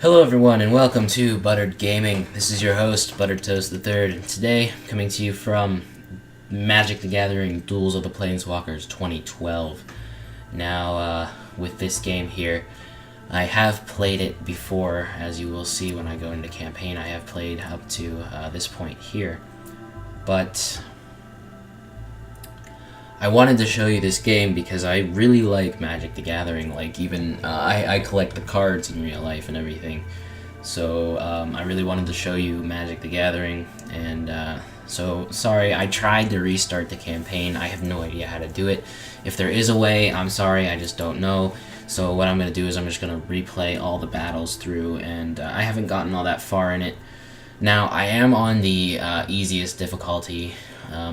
Hello everyone and welcome to Buttered Gaming. This is your host, Buttered Toast III, and today coming to you from Magic the Gathering Duels of the Planeswalkers 2012. Now, with this game here, I have played it before, as you will see when I go into campaign. I have played up to this point here, but I wanted to show you this game because I really like Magic the Gathering. Like, even I collect the cards in real life and everything, so I really wanted to show you Magic the Gathering. And so sorry, I tried to restart the campaign. I have no idea how to do it. If there is a way, I'm sorry, I just don't know. So what I'm going to do is I'm just going to replay all the battles through, and I haven't gotten all that far in it. Now, I am on the easiest difficulty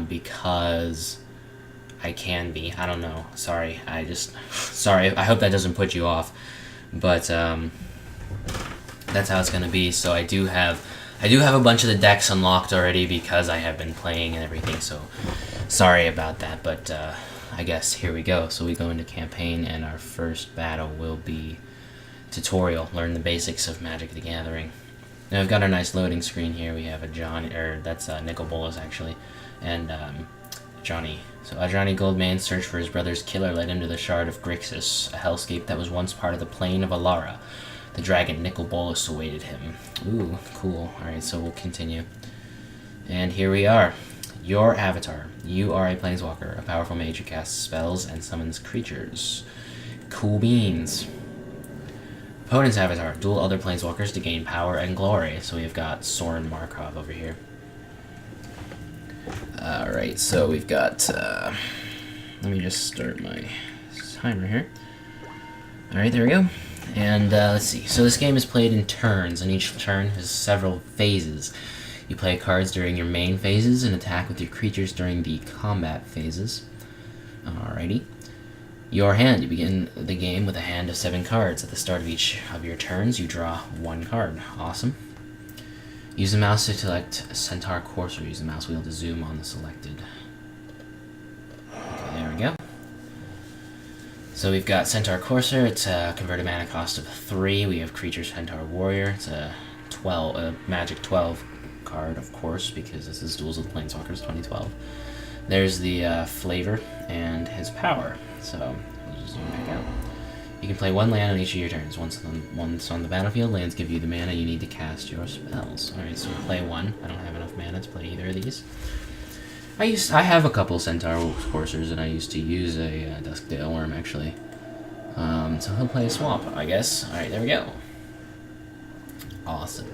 because I can be. I don't know. Sorry. Sorry. I hope that doesn't put you off. But that's how it's going to be. So I do have a bunch of the decks unlocked already because I have been playing and everything. So sorry about that. But I guess here we go. So we go into campaign, and our first battle will be tutorial. Learn the basics of Magic the Gathering. Now we've got our nice loading screen here. We have that's Nicol Bolas actually, and Johnny. So Ajani Goldmane's search for his brother's killer led him to the Shard of Grixis, a hellscape that was once part of the Plain of Alara. The dragon Nicol Bolas awaited him. Ooh, cool. Alright, so we'll continue. And here we are. Your avatar. You are a Planeswalker, a powerful mage who casts spells and summons creatures. Cool beans. Opponent's avatar. Duel other Planeswalkers to gain power and glory. So we've got Soren Markov over here. Alright, so we've got, let me just start my timer here. Alright, there we go. And, let's see. So this game is played in turns, and each turn has several phases. You play cards during your main phases and attack with your creatures during the combat phases. Alrighty. Your hand. You begin the game with a hand of 7 cards. At the start of each of your turns, you draw 1 card. Awesome. Use the mouse to select Centaur Courser. Use the mouse wheel to zoom on the selected. Okay, there we go. So we've got Centaur Courser. It's a converted mana cost of 3. We have Creature Centaur Warrior. It's a Magic 12 card, of course, because this is Duels of the Planeswalkers 2012. There's the flavor and his power. So we'll just zoom back out. You can play 1 land on each of your turns. Once on the battlefield, lands give you the mana you need to cast your spells. Alright, so we'll play 1. I don't have enough mana to play either of these. I have a couple Centaur Coursers, and I used to use a Duskdale Worm, actually. So he'll play a Swamp, I guess. Alright, there we go. Awesome.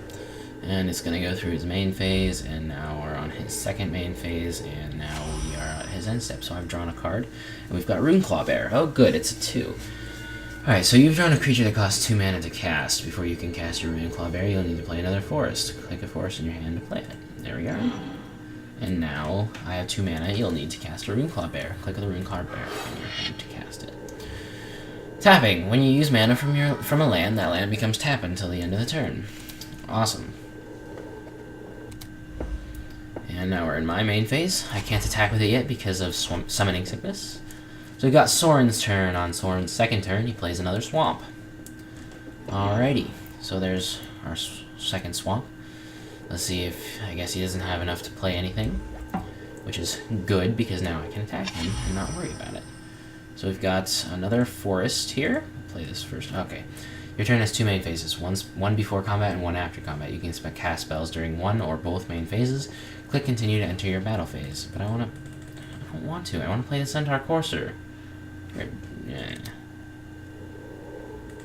And it's going to go through his main phase, and now we're on his second main phase, and now we are at his end step. So I've drawn a card, and we've got Runeclaw Bear. Oh, good, it's a 2. Alright, so you've drawn a creature that costs 2 mana to cast. Before you can cast your Runeclaw Bear, you'll need to play another forest. Click a forest in your hand to play it. There we go. And now, I have 2 mana, you'll need to cast a Runeclaw Bear. Click the Runeclaw Bear in your hand to cast it. Tapping. When you use mana from a land, that land becomes tapped until the end of the turn. Awesome. And now we're in my main phase. I can't attack with it yet because of Summoning Sickness. So we've got Soren's turn. On Soren's second turn, he plays another Swamp. Alrighty, so there's our second Swamp. Let's see if, I guess he doesn't have enough to play anything, which is good because now I can attack him and not worry about it. So we've got another Forest here. I'll play this first. Okay. Your turn has 2 main phases, one before combat and 1 after combat. You can cast spells during one or both main phases. Click continue to enter your battle phase. But I don't want to. I want to play the Centaur Courser.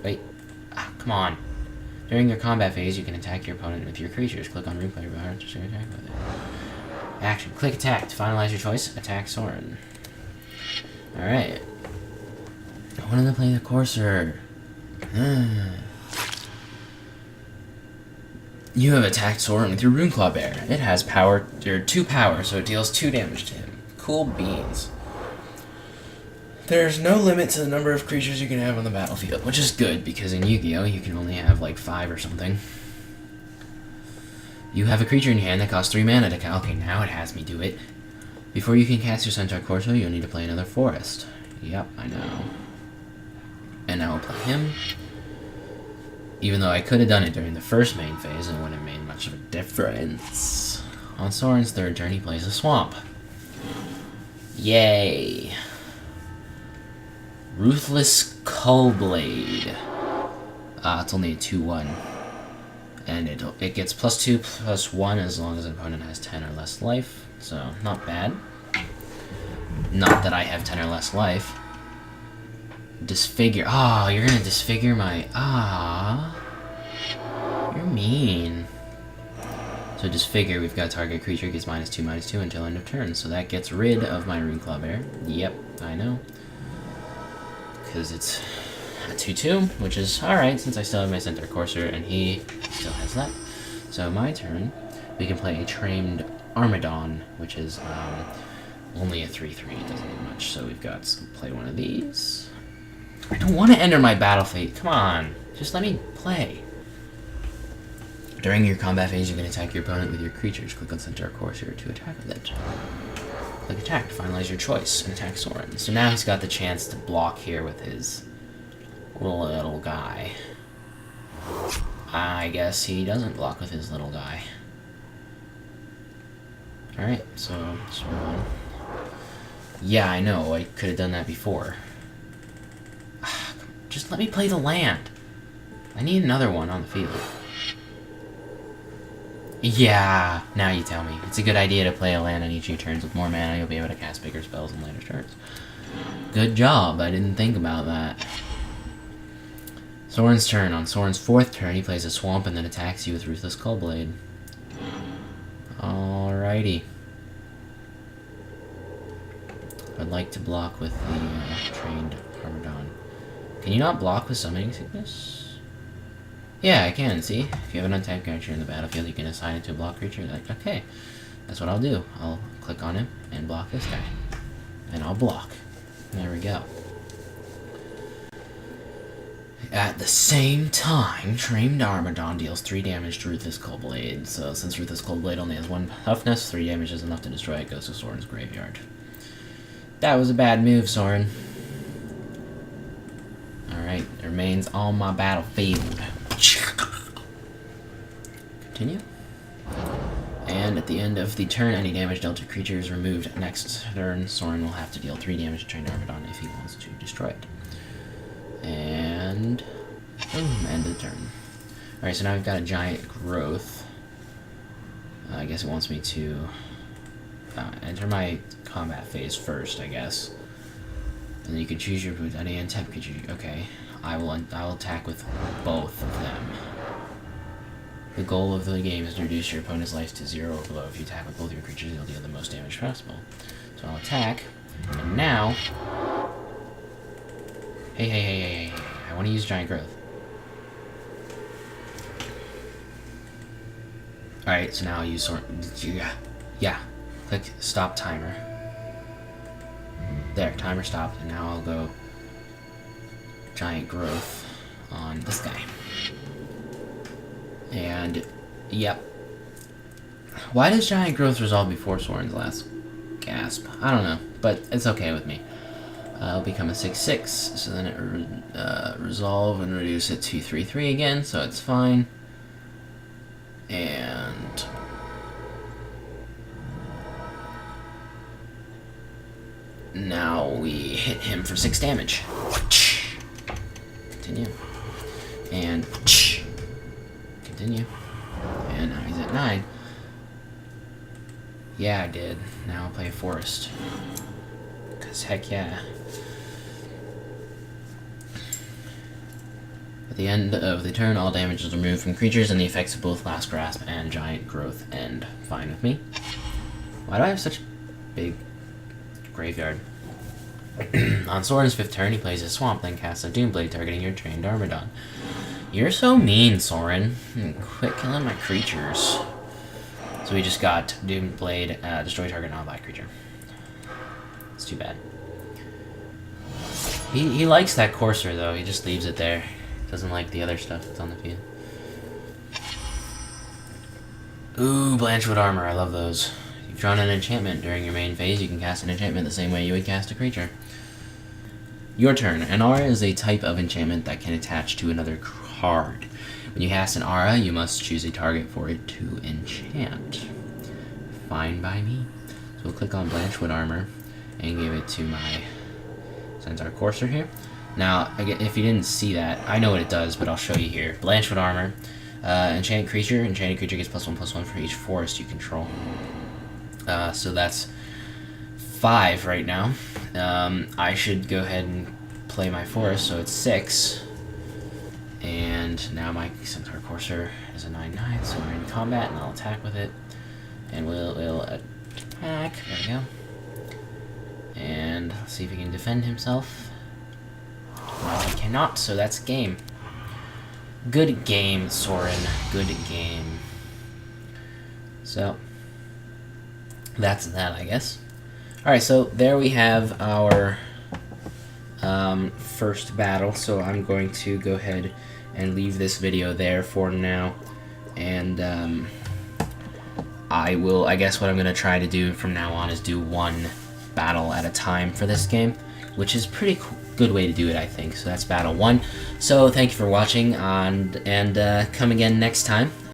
Wait. Come on. During your combat phase, you can attack your opponent with your creatures. Click on Replay Bar to start attack with it. Action. Click attack. To finalize your choice, attack Soren. Alright. I wanted to play the Courser. You have attacked Soren with your Runeclaw Bear. It has power, or 2 power, so it deals 2 damage to him. Cool beans. There's no limit to the number of creatures you can have on the battlefield, which is good, because in Yu-Gi-Oh! You can only have like 5 or something. You have a creature in your hand that costs 3 mana to cast. Okay, now it has me do it. Before you can cast your Centaur Courser, you'll need to play another forest. Yep, I know. And now I'll play him. Even though I could have done it during the first main phase, and it wouldn't have made much of a difference. On Soren's third turn, he plays a swamp. Yay. Ruthless Cullblade. It's only a 2/1. And it gets +2/+1 as long as an opponent has 10 or less life. So, not bad. Not that I have 10 or less life. Disfigure. Oh, you're gonna disfigure my... You're mean. So disfigure, we've got target creature gets -2/-2 until end of turn. So that gets rid of my Runeclaw Bear. Yep, I know. Because it's a 2/2, which is alright since I still have my Centaur Courser and he still has that. So my turn, we can play a Trained Armadon, which is only a 3/3. It doesn't do much. So we've got to play one of these. I don't want to enter my battle fate. Come on. Just let me play. During your combat phase, you can attack your opponent with your creatures. Click on Centaur Courser to attack with it. Click attack to finalize your choice and attack Soren. So now he's got the chance to block here with his little guy. I guess he doesn't block with his little guy. Alright, so Soren. Yeah, I know. I could have done that before. Just let me play the land. I need another one on the field. Yeah, now you tell me. It's a good idea to play a land on each of your turns. With more mana, you'll be able to cast bigger spells in later turns. Good job. I didn't think about that. Soren's turn. On Soren's fourth turn, he plays a swamp and then attacks you with Ruthless Cullblade. Alrighty. I'd like to block with the Trained Armadon. Can you not block with Summoning Sickness? Yeah, I can, see? If you have an untapped creature in the battlefield, you can assign it to a block creature. Like, okay, that's what I'll do. I'll click on him and block this guy. And I'll block. There we go. At the same time, Trained Armadon deals 3 damage to Ruthless Cullblade. So since Ruthless Cullblade only has 1 toughness, 3 damage is enough to destroy it. Goes to Soren's graveyard. That was a bad move, Soren. Alright, it remains on my battlefield. Continue. And at the end of the turn, any damage dealt to creature is removed. Next turn, Soren will have to deal 3 damage to Trained Armadon if he wants to destroy it. And boom, end of the turn. Alright, so now we've got a Giant Growth. I guess it wants me to enter my combat phase first, I guess. And then you can choose your any untapped creature. Okay, I will attack with both of them. The goal of the game is to reduce your opponent's life to 0 or below. If you attack with both your creatures, you'll deal the most damage possible. So I'll attack, and now... Hey, I want to use Giant Growth. Alright, so now I'll use Sword... Yeah. Click Stop Timer. There, timer stopped, and now I'll go Giant Growth on this guy. And, yep. Why does Giant Growth resolve before Soren's last gasp? I don't know, but it's okay with me. It'll become a 6/6, so then it resolve and reduce it to 3/3 again, so it's fine. And... now we hit him for 6 damage. Continue. And... continue. And now he's at 9. Yeah, I did. Now I'll play a Forest. Because heck yeah. At the end of the turn, all damage is removed from creatures, and the effects of both Last Grasp and Giant Growth end. Fine with me. Why do I have such big graveyard? On Soren's 5th turn, he plays a Swamp, then casts a Doomblade targeting your Trained Armadon. You're so mean, Soren. Quit killing my creatures. So we just got Doomblade, destroy target non-black creature. It's too bad. He likes that Courser, though. He just leaves it there. Doesn't like the other stuff that's on the field. Ooh, Blanchwood Armor. I love those. You've drawn an enchantment. During your main phase, you can cast an enchantment the same way you would cast a creature. Your turn. An aura is a type of enchantment that can attach to another card. When you cast an aura, you must choose a target for it to enchant. Fine by me. So we'll click on Blanchwood Armor and give it to my Centaur Courser here. Now, again, if you didn't see that, I know what it does, but I'll show you here. Blanchwood Armor, enchanted creature gets +1/+1 for each forest you control. So that's 5 right now. I should go ahead and play my forest, so it's 6. And now my Centaur Courser is a 9/9, so we're in combat, and I'll attack with it. And we'll attack. There we go. And let's see if he can defend himself. No, he cannot, so that's game. Good game, Soren. Good game. So, that's that, I guess. Alright, so there we have our first battle. So I'm going to go ahead and leave this video there for now. And I guess what I'm going to try to do from now on is do one battle at a time for this game, which is pretty good way to do it, I think. So that's battle 1. So thank you for watching, and come again next time.